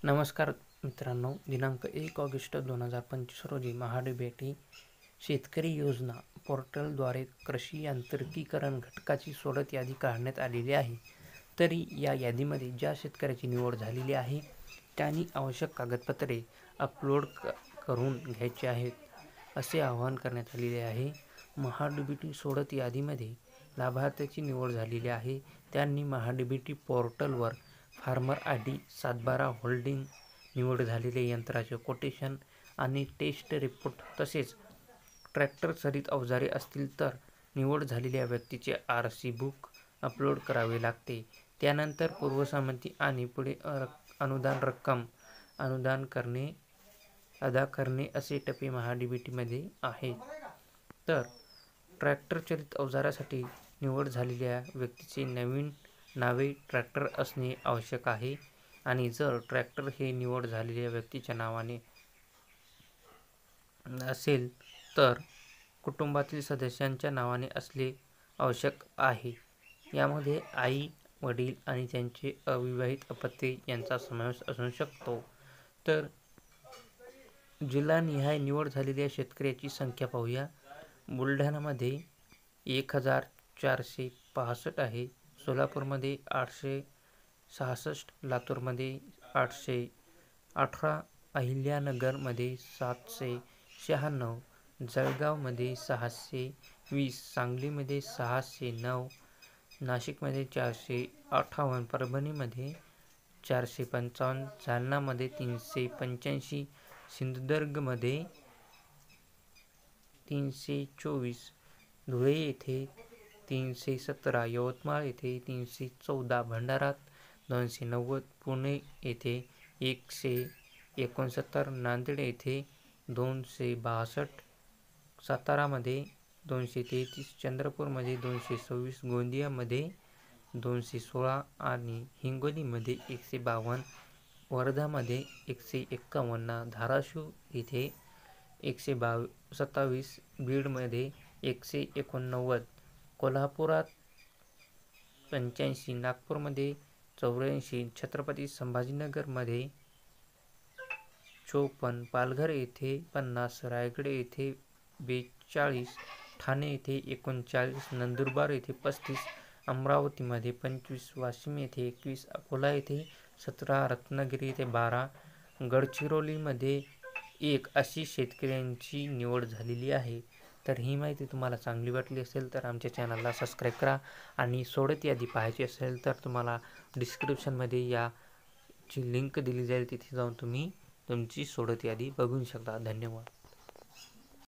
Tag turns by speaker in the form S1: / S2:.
S1: नमस्कार मित्रांनो, दिनांक 1 ऑगस्ट 2025 रोजी महाडीबीटी शेतकरी योजना पोर्टलद्वारे कृषी यांत्रिकीकरण घटकाची सोडत यादी काढण्यात आलेली आहे. तरी या यादीमध्ये ज्या शेतकऱ्याची निवड झालेली आहे त्यांनी आवश्यक कागदपत्रे अपलोड करून घ्यायची आहेत, असे आवाहन करण्यात आलेले आहे. महाडीबीटी सोडत यादीमध्ये लाभार्थ्याची निवड झालेली आहे त्यांनी महाडीबीटी पोर्टलवर फार्मर ID 712 होल्डिंग, निवड झालेल्या यंत्राचे कोटेशन आणि टेस्ट रिपोर्ट तसेच ट्रॅक्टर सहित अवजारे असतील तर निवड झालेल्या व्यक्तीचे RC बुक अपलोड करावे लागते. त्यानंतर पूर्वसंमती आणि पुढे अनुदान रक्कम अदा करणे असे टप्पे महाडीबीटीमध्ये आहेत. तर ट्रॅक्टर चलित अवजारासाठी निवड झालेल्या व्यक्तीचे नवीन नावे ट्रॅक्टर असणे आवश्यक आहे आणि जर ट्रॅक्टर हे निवड झालेल्या व्यक्तीच्या नावाने असेल तर कुटुंबातील सदस्यांच्या नावाने असणे आवश्यक आहे. यामध्ये आई, वडील आणि त्यांचे अविवाहित अपत्ये यांचा समावेश असू शकतो. तर जिल्हानिहाय निवड झालेल्या शेतकऱ्याची संख्या पाहूया. बुलढाणामध्ये 1465 आहे, सोलापूरमध्ये 866, लातूरमध्ये 818, अहिल्यानगरमध्ये 796, जळगावमध्ये 620, सांगलीमध्ये 609, नाशिकमध्ये 458, परभणीमध्ये 455, जालनामध्ये 385, सिंधुदुर्गमध्ये 324, धुळे येथे 317, यवतमाळ येथे 314, भंडारात 290, पुणे येथे 169, नांदेड येथे 262, सातारामध्ये 233, चंद्रपूरमध्ये 226, गोंदियामध्ये 216 आणि हिंगोलीमध्ये 152, वर्धामध्ये 151, धाराशिव येथे 127, बीडमध्ये 189, कोल्हापुरात 85, नागपूरमध्ये 84, छत्रपती संभाजीनगरमध्ये 54, पालघर येथे 50, रायगड येथे 42, ठाणे येथे 39, नंदुरबार येथे 35, अमरावतीमध्ये 25, वाशिम येथे 21, अकोला येथे 17, रत्नागिरी येथे 12, गडचिरोलीमध्ये 1 अशी शेतकऱ्यांची निवड झालेली आहे. तर ही माहिती तुम्हाला चांगली वाटली असेल तर आमच्या चॅनलला सबस्क्राईब करा आणि सोडत यादी पाहायची असेल तर तुम्हाला डिस्क्रिप्शनमध्ये याची लिंक दिली जाईल, तिथे जाऊन तुम्ही तुमची सोडत यादी बघू शकता. धन्यवाद.